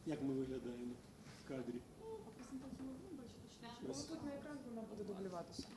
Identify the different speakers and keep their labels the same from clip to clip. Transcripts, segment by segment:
Speaker 1: Як ми виглядаємо в кадрі?
Speaker 2: Презентацію можна бачити? Тут на екран вона буде дублюватися.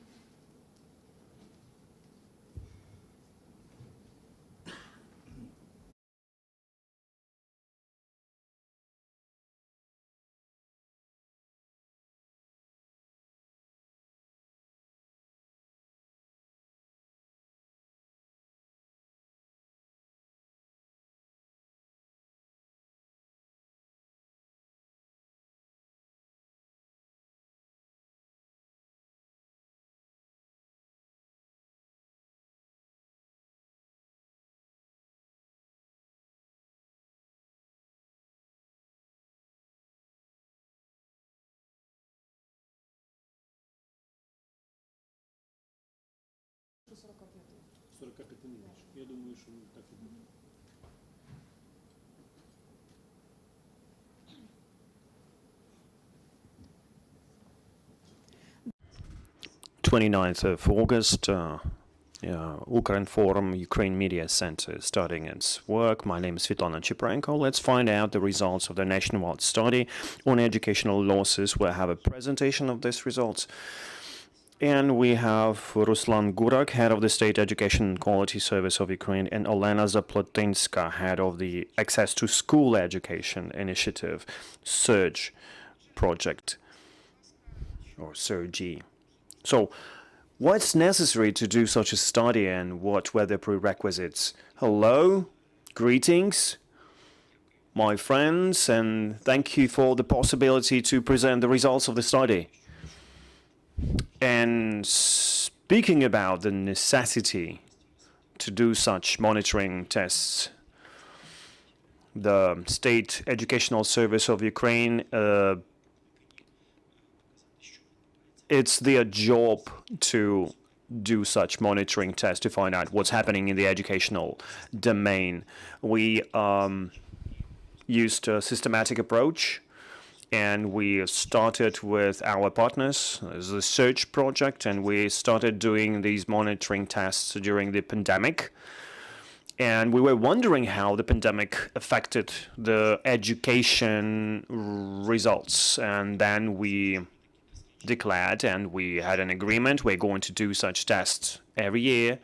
Speaker 2: До 45.
Speaker 1: 45 не більше. Я думаю, що так і буде.
Speaker 3: Of August, Ukraine Forum, Ukraine Media Center starting its work. My name is Svetlana Chiprenko. Let's find out the results of the nationwide study on educational losses. We'll have a presentation of these results. And we have Ruslan, head of the State Education and Quality Service of Ukraine, and Olena Zaplotynska, head of the Access to School Education Initiative, SURGE project, or SURGE. So, what's necessary to do such a study and what were the prerequisites? Hello, greetings, my friends, and thank you for the possibility to present the results of the study. And speaking about the necessity to do such monitoring tests, the State Educational Service of Ukraine, it's their job to do such monitoring tests to find out what's happening in the educational domain. We used a systematic approach, and we started with our partners, the SURGE project, and we started doing these monitoring tests during the pandemic. And we were wondering how the pandemic affected the education results. And then we declared, and we had an agreement, we're going to do such tests every year.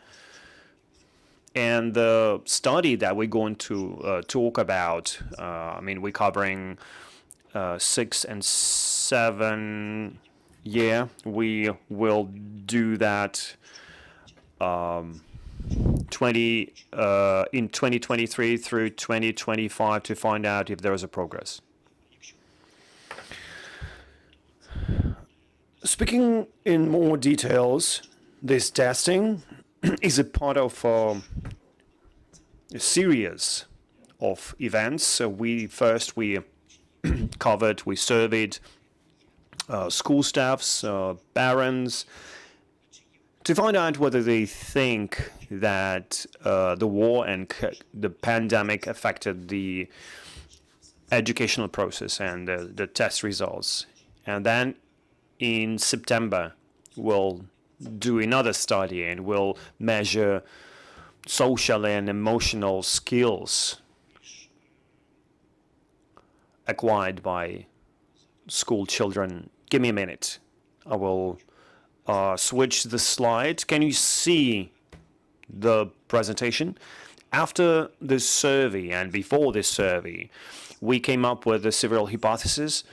Speaker 3: And the study that we're going to talk about, we're covering 6 and 7 year. We will do that in 2023 through 2025 to find out if there is a progress. Speaking in more details, this testing is a part of a series of events. So we covered, we surveyed school staffs, parents, to find out whether they think that the war and the pandemic affected the educational process and the test results. And then in September, we'll do another study and we'll measure social and emotional skills acquired by school children. Give me a minute. I will switch the slide. Can you see the presentation? After this survey and before this survey, we came up with several hypotheses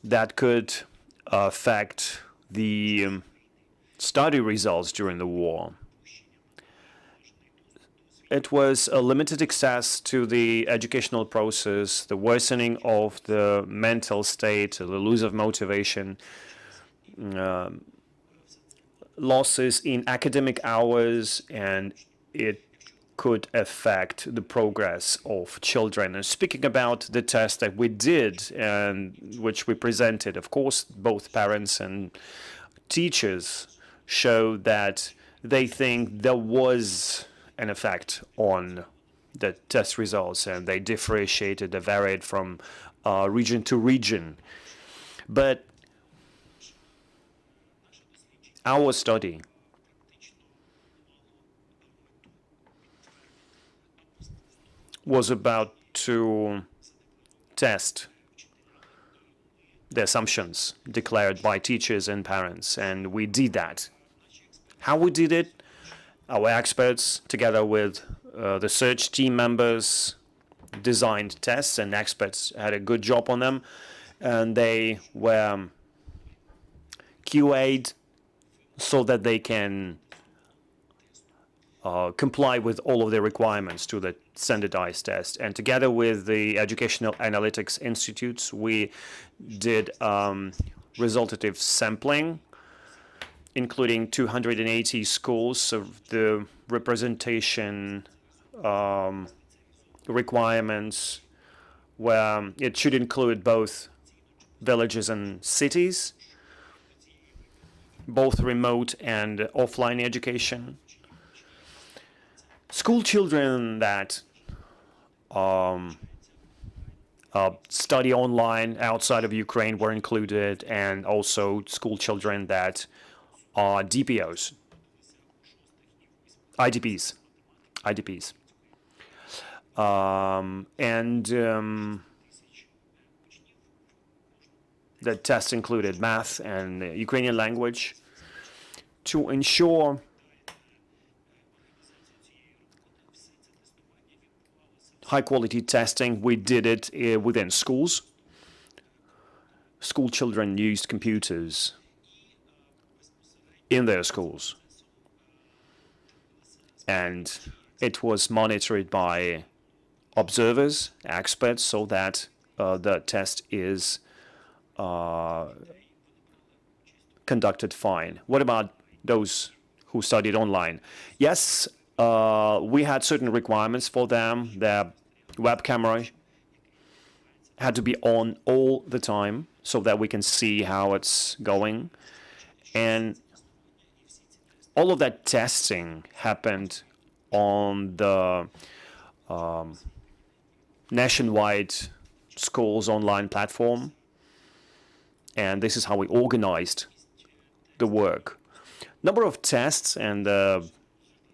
Speaker 3: that could affect the study results during the war. It was a limited access to the educational process, the worsening of the mental state, the loss of motivation, losses in academic hours, and it could affect the progress of children. And speaking about the test that we did and which we presented, of course, both parents and teachers showed that they think there was an effect on the test results, and they differentiated, they varied from region to region. But our study was about to test the assumptions declared by teachers and parents, and we did that. How we did it? Our experts, together with the search team members, designed tests, and experts had a good job on them, and they were QA'd so that they can comply with all of the requirements to the standardized test. And together with the Educational Analytics Institutes, we did resultative sampling, including 280 schools of the representation requirements, where it should include both villages and cities, both remote and offline education. School children that study online outside of Ukraine were included, and also school children that are DPOs, IDPs. The tests included math and Ukrainian language. To ensure high-quality testing, we did it within schools. School children used computers in their schools, and it was monitored by observers, experts, so that the test is conducted fine. What about those who studied online? Yes, we had certain requirements for them. Their web camera had to be on all the time so that we can see how it's going. And all of that testing happened on the nationwide schools online platform. And this is how we organized the work. Number of tests and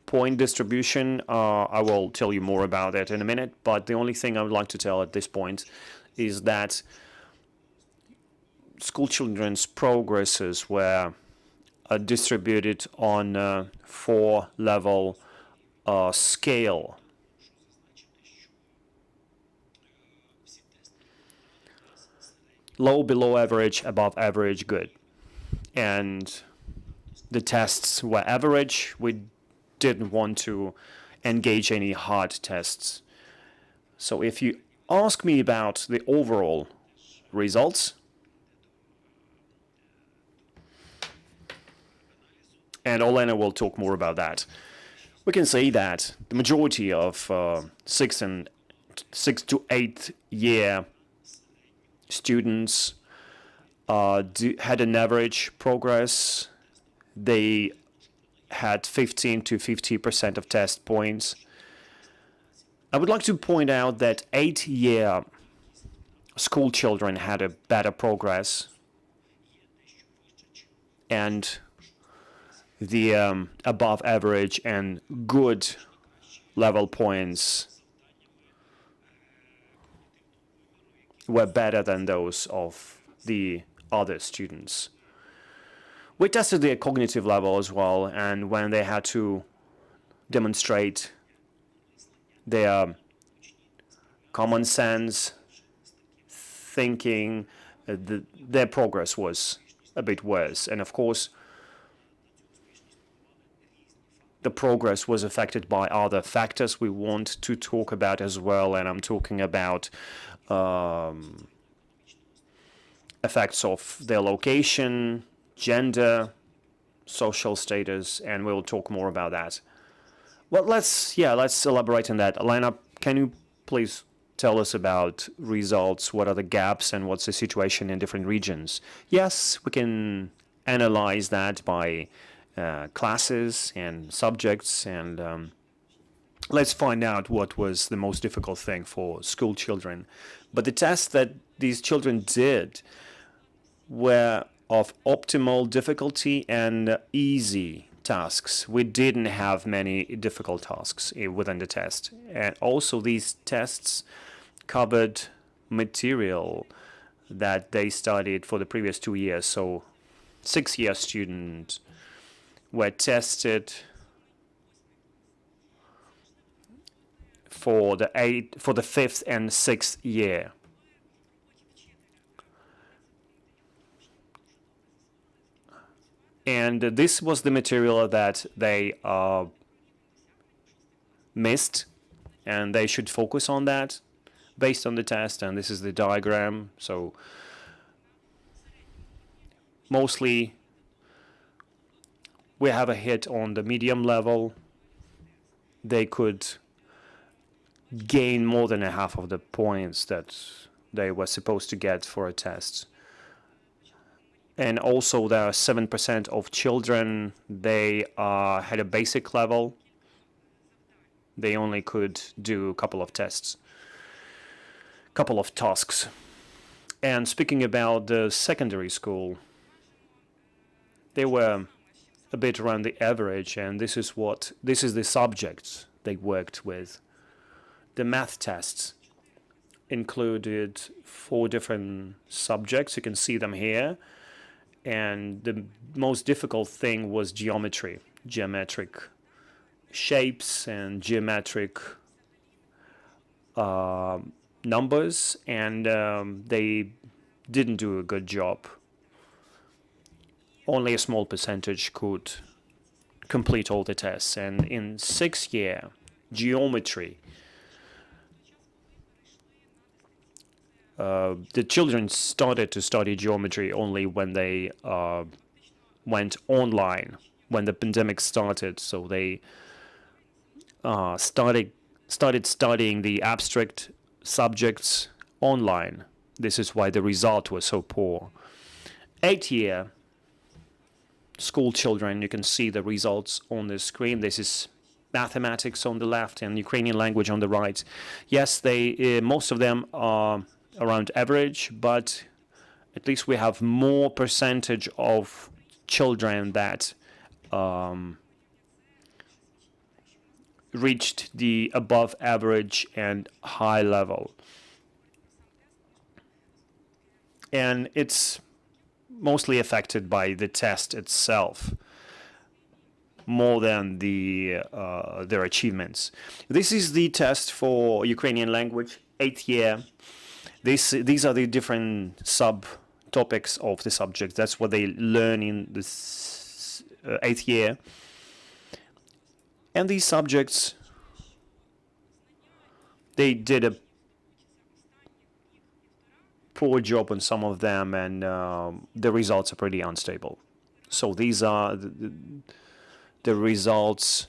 Speaker 3: point distribution, I will tell you more about it in a minute, but the only thing I would like to tell at this point is that school children's progresses were distributed on a 4-level scale. Low, below average, above average, good. And the tests were average. We didn't want to engage any hard tests. So if you ask me about the overall results, and Olena will talk more about that, we can say that the majority of 6 to 8 year students had an average progress. They had 15 to 50% of test points. I would like to point out that 8-year school children had a better progress, and the above average and good level points were better than those of the other students. We tested their cognitive level as well, and when they had to demonstrate their common sense, thinking, their progress was a bit worse. And of course, the progress was affected by other factors we want to talk about as well, and I'm talking about effects of their location, gender, social status, and we'll talk more about that. Well, let's elaborate on that. Olena, can you please tell us about results? What are the gaps and what's the situation in different regions? Yes, we can analyze that by classes and subjects, and let's find out what was the most difficult thing for school children. But the tests that these children did were of optimal difficulty and easy tasks. We didn't have many difficult tasks within the test. And also these tests covered material that they studied for the previous 2 years. So 6-year students were tested for the 5th and 6th year. And this was the material that they missed, and they should focus on that based on the test. And this is the diagram. So mostly we have a hit on the medium level. They could gain more than a half of the points that they were supposed to get for a test. And also there are 7% of children, they had a basic level. They only could do a couple of tests, couple of tasks. And speaking about the secondary school, they were a bit around the average, and this is the subjects they worked with. The math tests included 4 different subjects. You can see them here. And the most difficult thing was geometry, geometric shapes and geometric numbers, and they didn't do a good job. Only a small percentage could complete all the tests. And in 6th year, geometry, the children started to study geometry only when they went online, when the pandemic started. So they started studying the abstract subjects online. This is why the result was so poor. 8th year school children, you can see the results on the screen. This is mathematics on the left and Ukrainian language on the right. Yes, they most of them are around average, but at least we have more percentage of children that reached the above average and high level. And it's mostly affected by the test itself more than their achievements. This is the test for Ukrainian language, 8th year. These are the different subtopics of the subject. That's what they learn in this 8th year. And these subjects, they did a poor job on some of them, and the results are pretty unstable. So these are the results.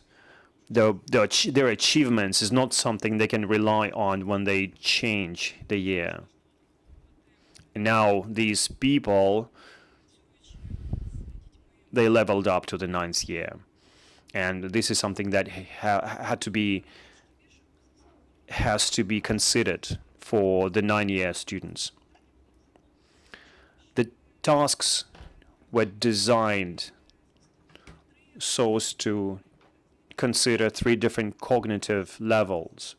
Speaker 3: Their achievements is not something they can rely on when they change the year. And now these people, they leveled up to the 9th year, and this is something that has to be considered for the 9-year students. The tasks were designed so as to consider 3 different cognitive levels: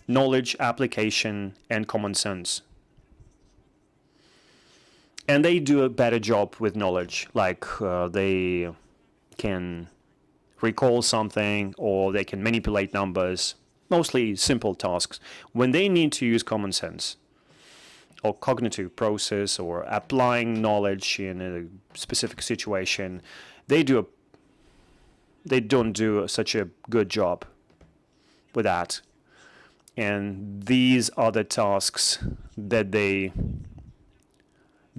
Speaker 3: knowledge, application, and common sense. And they do a better job with knowledge, like they can recall something or they can manipulate numbers, mostly simple tasks. When they need to use common sense or cognitive process or applying knowledge in a specific situation, they don't do such a good job with that. And these are the tasks that they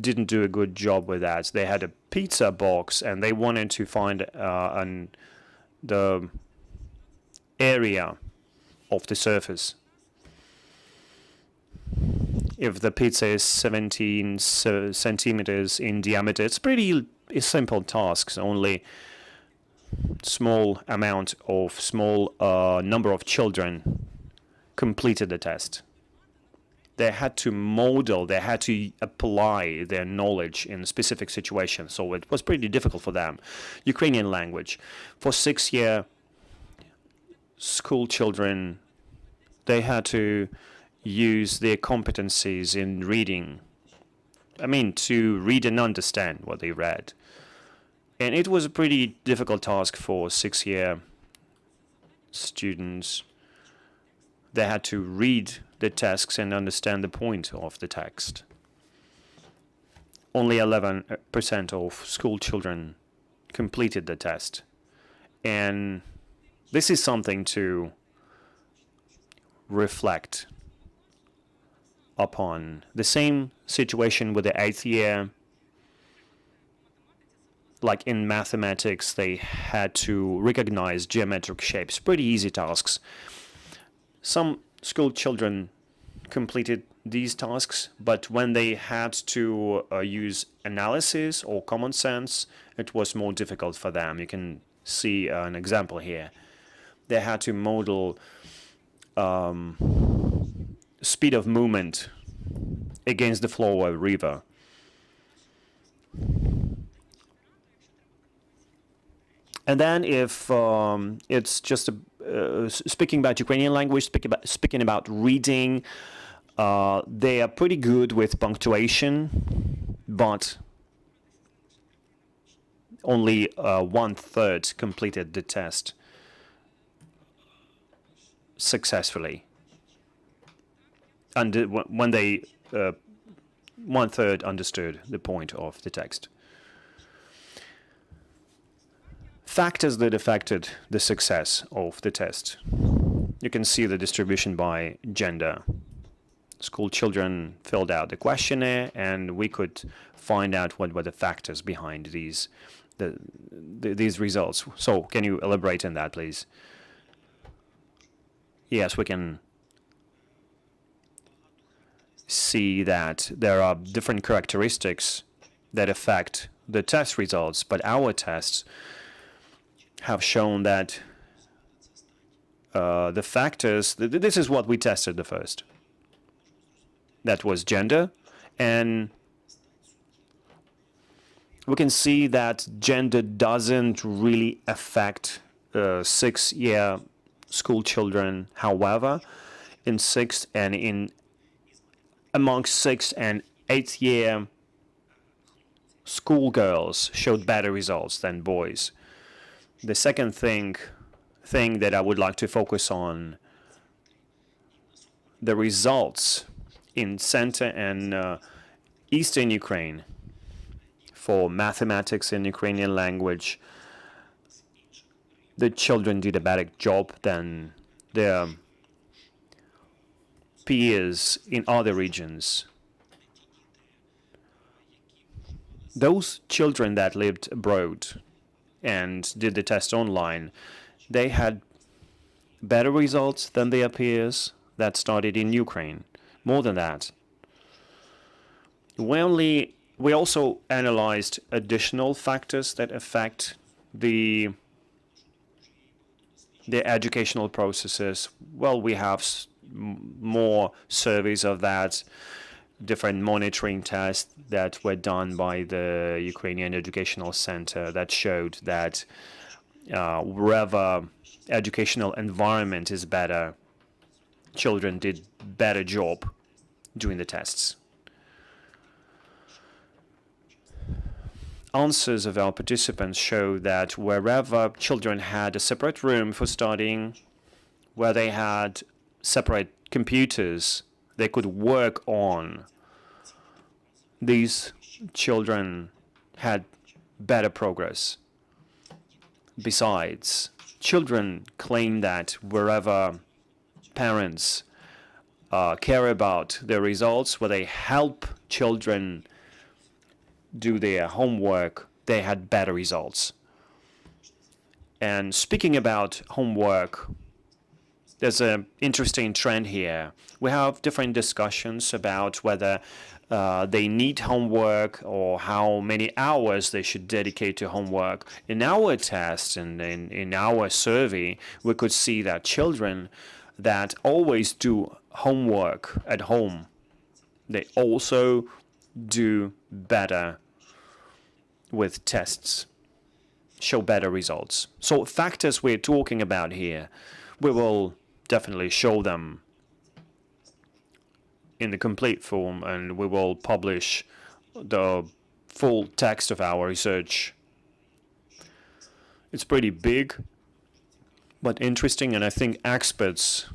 Speaker 3: didn't do a good job with that. They had a pizza box and they wanted to find the area of the surface. If the pizza is 17 centimeters in diameter, it's pretty simple tasks. Only small number of children completed the test. They had to model, they had to apply their knowledge in specific situations, so it was pretty difficult for them. Ukrainian language. For 6-year school children, they had to use their competencies in reading. I mean, to read and understand what they read. And it was a pretty difficult task for 6-year students. They had to read the text and understand the point of the text. Only 11% of school children completed the test. And this is something to reflect upon. The same situation with the 8th year. Like in mathematics, they had to recognize geometric shapes. Pretty easy tasks. Some school children completed these tasks, but when they had to use analysis or common sense, it was more difficult for them. You can see an example here. They had to model speed of movement against the flow of a river. And then if it's just speaking about Ukrainian language, speaking about reading, they are pretty good with punctuation, but only 1/3 completed the test successfully. And when they 1/3 understood the point of the text. Factors that affected the success of the test. You can see the distribution by gender. School children filled out the questionnaire, and we could find out what were the factors behind these results. So, can you elaborate on that, please? Yes, we can see that there are different characteristics that affect the test results, but our tests have shown that the factors, this is what we tested the first. That was gender, and we can see that gender doesn't really affect 6-year school children. However, in 6th and amongst 6th and 8th year schoolgirls showed better results than boys. The second thing that I would like to focus on, the results in Central and Eastern Ukraine for mathematics and Ukrainian language. The children did a better job than their peers in other regions. Those children that lived abroad and did the test online, they had better results than their peers that started in Ukraine. More than that, we also analyzed additional factors that affect the educational processes. Well, we have more surveys of that, different monitoring tests that were done by the Ukrainian Educational Center that showed that wherever educational environment is better, children did better job doing the tests. Answers of our participants show that wherever children had a separate room for studying, where they had separate computers they could work on, these children had better progress. Besides, children claim that wherever parents care about their results, where they help children do their homework, they had better results. And speaking about homework, there's an interesting trend here. We have different discussions about whether they need homework or how many hours they should dedicate to homework. In our test and in our survey, we could see that children that always do homework at home, they also do better with tests, show better results. So factors we're talking about here, we will definitely show them in the complete form, and we will publish the full text of our research. It's pretty big, but interesting, and I think experts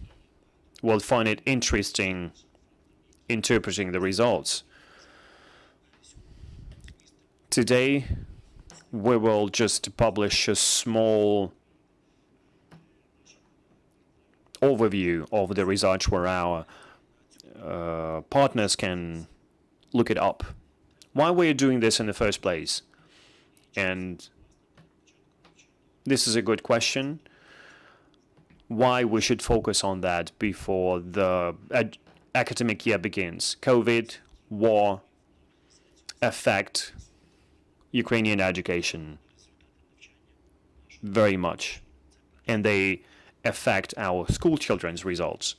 Speaker 3: will find it interesting interpreting the results. Today, we will just publish a small overview of the results where our partners can look it up. Why we're doing this in the first place? And this is a good question. Why we should focus on that before the academic year begins? COVID, war affect Ukrainian education very much, and they affect our school children's results.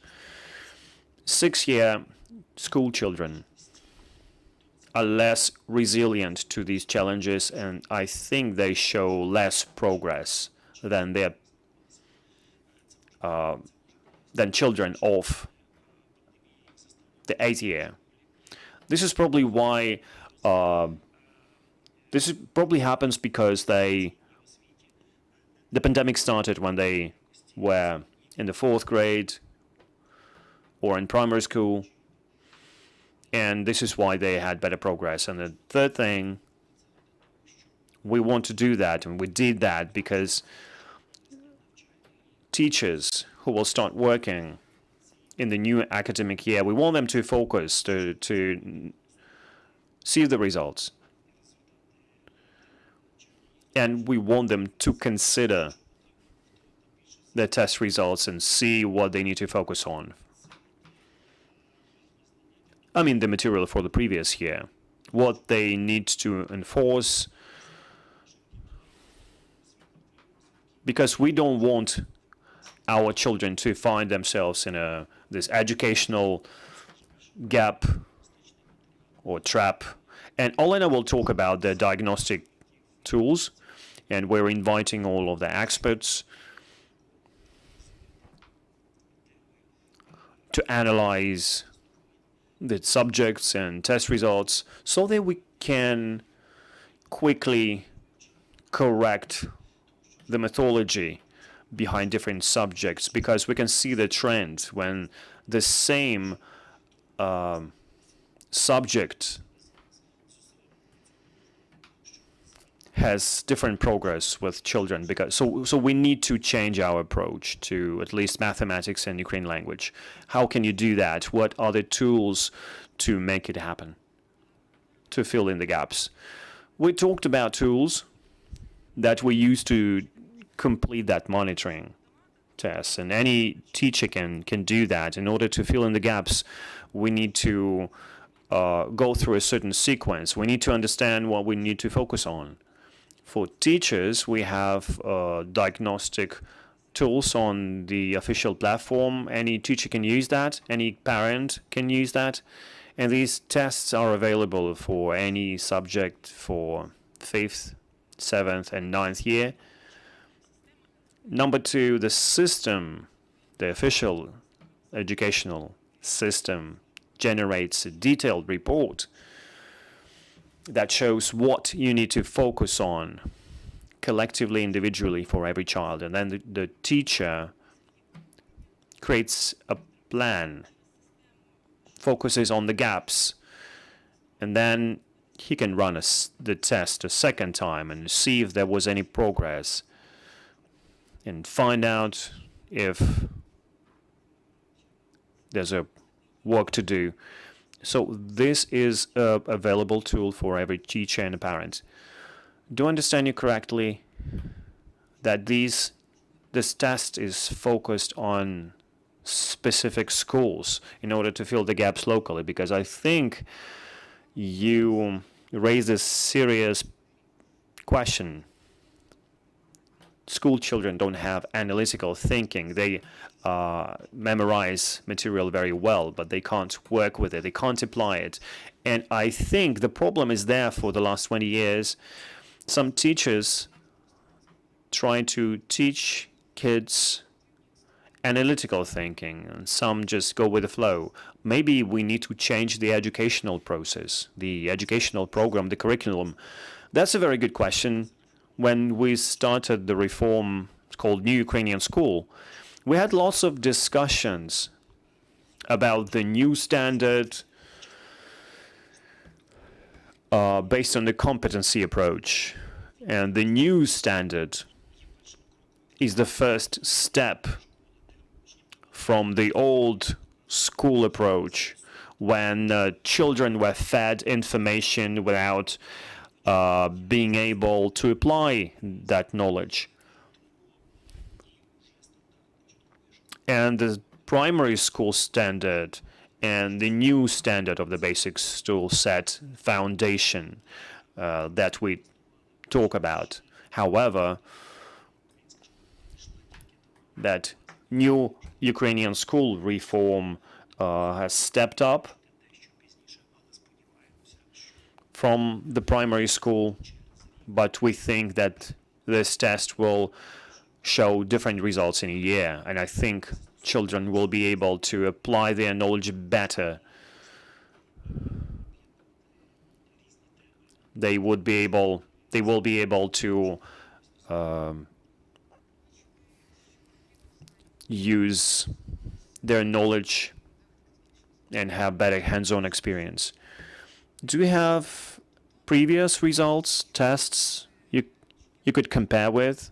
Speaker 3: 6-year school children are less resilient to these challenges, and I think they show less progress than their than children of the 8th year. This is probably why probably happens because the pandemic started when they were in the 4th grade or in primary school, and this is why they had better progress. And the third thing, we want to do that, and we did that because teachers who will start working in the new academic year, we want them to focus, to see the results. And we want them to consider their test results and see what they need to focus on. I mean, the material for the previous year, what they need to enforce, because we don't want our children to find themselves in this educational gap or trap. And Olena will talk about the diagnostic tools, and we're inviting all of the experts to analyze the subjects and test results so that we can quickly correct the methodology behind different subjects, because we can see the trend when the same subject has different progress with children. Because so we need to change our approach to at least mathematics and Ukrainian language. How can you do that? What are the tools to make it happen, to fill in the gaps? We talked about tools that we use to complete that monitoring test, and any teacher can do that. In order to fill in the gaps, we need to go through a certain sequence. We need to understand what we need to focus on. For teachers, we have diagnostic tools on the official platform. Any teacher can use that, any parent can use that, and these tests are available for any subject for 5th, 7th, and 9th year. Number 2, the system, the official educational system, generates a detailed report that shows what you need to focus on collectively, individually for every child. And then the teacher creates a plan, focuses on the gaps, and then he can run the test a second time and see if there was any progress and find out if there's a work to do. So this is a available tool for every teacher and a parent. Do I understand you correctly that this test is focused on specific schools in order to fill the gaps locally? Because I think you raised a serious question. School children don't have analytical thinking. They memorize material very well, but they can't work with it. They can't apply it. And I think the problem is there for the last 20 years. Some teachers try to teach kids analytical thinking, and some just go with the flow. Maybe we need to change the educational process, the educational program, the curriculum. That's a very good question. When we started the reform called New Ukrainian School, we had lots of discussions about the new standard based on the competency approach. And the new standard is the first step from the old school approach, when children were fed information without being able to apply that knowledge. And the primary school standard and the new standard of the basic school set foundation that we talk about. However, that new Ukrainian school reform has stepped up from the primary school, but we think that this test will show different results in a year, and I think children will be able to apply their knowledge better. They will be able to use their knowledge and have better hands-on experience. Do you have previous results, tests you could compare with,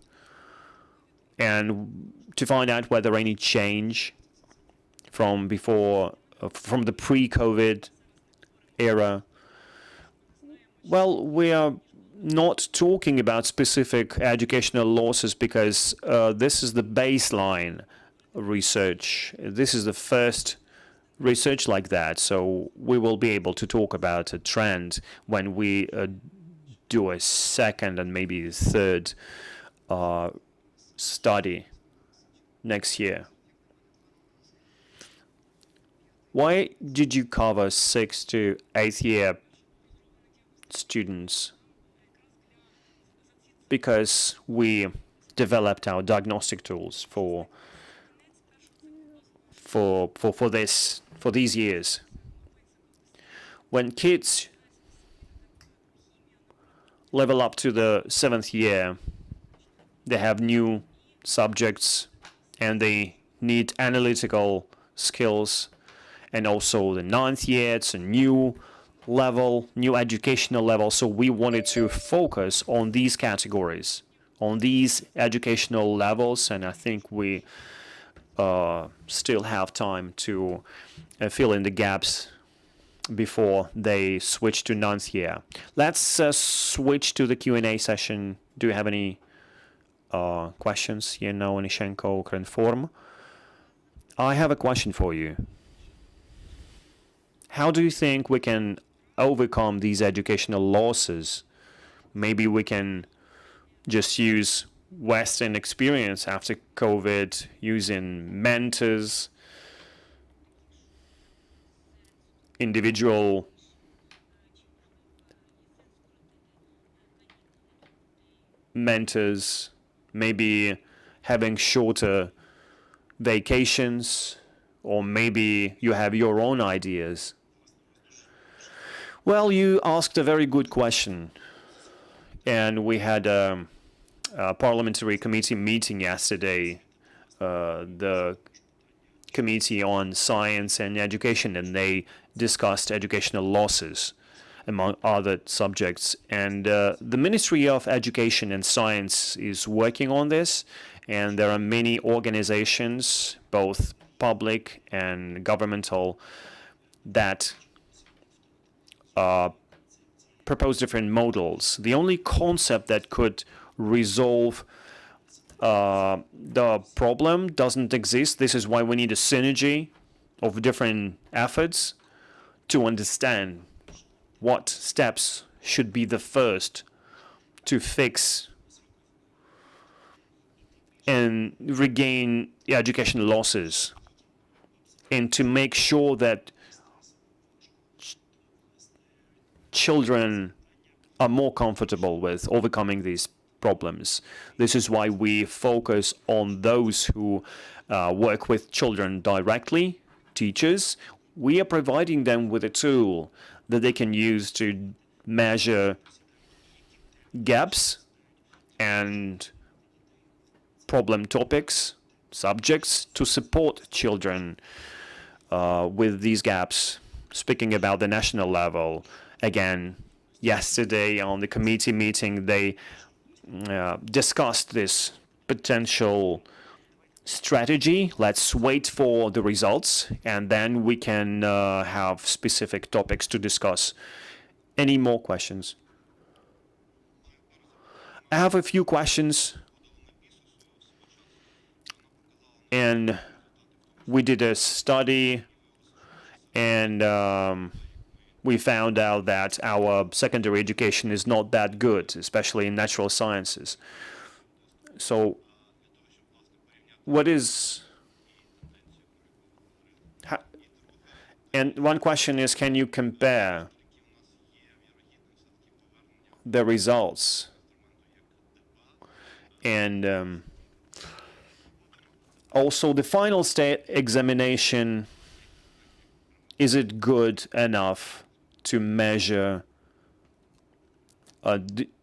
Speaker 3: and to find out whether any change from before, from the pre-COVID era? Well, we are not talking about specific educational losses because this is the baseline research. This is the first research like that, so we will be able to talk about a trend when we do a second and maybe third study next year. Why did you cover 6th to 8th year students? Because we developed our diagnostic tools for these years. When kids level up to the 7th year, they have new subjects and they need analytical skills. And also the 9th year, it's a new level, new educational level. So we wanted to focus on these categories, on these educational levels, and I think we still have time to fill in the gaps before they switch to 9th year. Let's switch to the Q&A session. Do you have any questions? Yena Onishenko, Ukrinform. I have a question for you. How do you think we can overcome these educational losses? Maybe we can just use Western experience after COVID, using mentors, individual mentors, maybe having shorter vacations, or maybe you have your own ideas. Well, you asked a very good question, and we had a parliamentary committee meeting yesterday, the Committee on Science and Education, and they discussed educational losses, among other subjects. And the Ministry of Education and Science is working on this, and there are many organizations, both public and governmental, that propose different models. The only concept that could resolve the problem doesn't exist. This is why we need a synergy of different efforts to understand what steps should be the first to fix and regain educational losses, and to make sure that children are more comfortable with overcoming these problems. This is why we focus on those who work with children directly, teachers. We are providing them with a tool that they can use to measure gaps and problem topics, subjects, to support children with these gaps. Speaking about the national level, again, yesterday on the committee meeting, they discussed this potential strategy. Let's wait for the results, and then we can have specific topics to discuss. Any more questions? I have a few questions. And we did a study, and we found out that our secondary education is not that good, especially in natural sciences. So what is... And one question is, can you compare the results? And also the final state examination, is it good enough to measure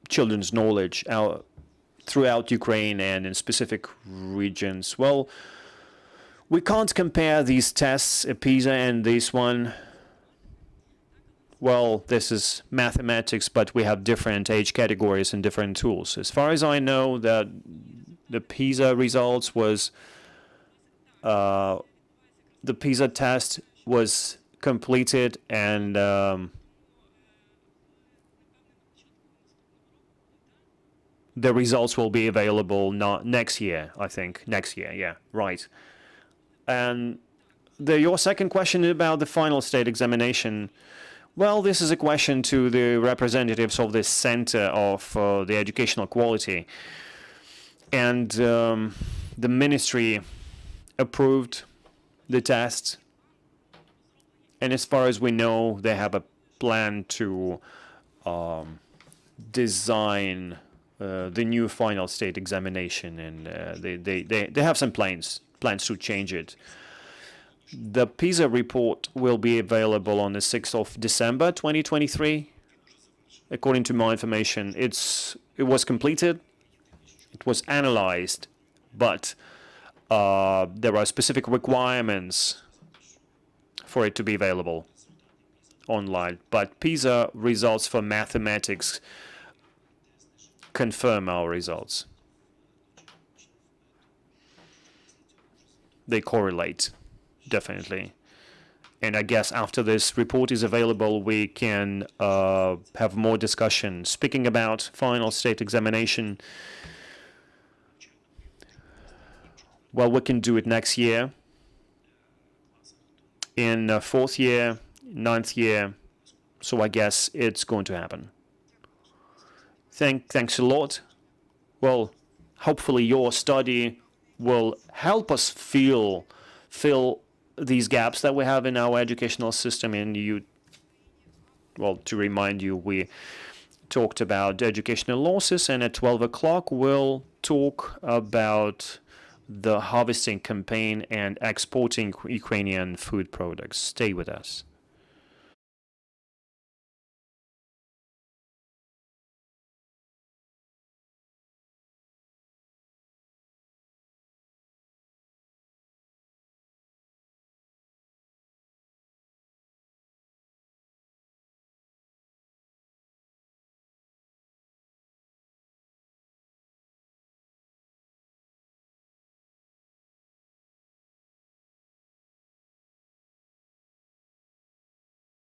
Speaker 3: children's knowledge throughout Ukraine and in specific regions? Well, we can't compare these tests, PISA and this one. Well, this is mathematics, but we have different age categories and different tools. As far as I know, that the PISA results was the PISA test was completed, and the results will be available not next year, I think. Next year, yeah, right. And your second question about the final state examination, well, this is a question to the representatives of the Center of the Educational Quality. And the ministry approved the test. And as far as we know, they have a plan to design the new final state examination, and they have some plans to change it. The PISA report will be available on the 6th of December 2023. According to my information, it was completed, it was analyzed, but there are specific requirements for it to be available online. But PISA results for mathematics confirm our results. They correlate, definitely. And I guess after this report is available, we can have more discussion. Speaking about final state examination, well, we can do it next year, in fourth year, ninth year, so I guess it's going to happen. Thanks a lot. Well, hopefully your study will help us fill these gaps that we have in our educational system. And well, to remind you, we talked about educational losses, and at 12 o'clock we'll talk about the harvesting campaign and exporting Ukrainian food products. Stay with us.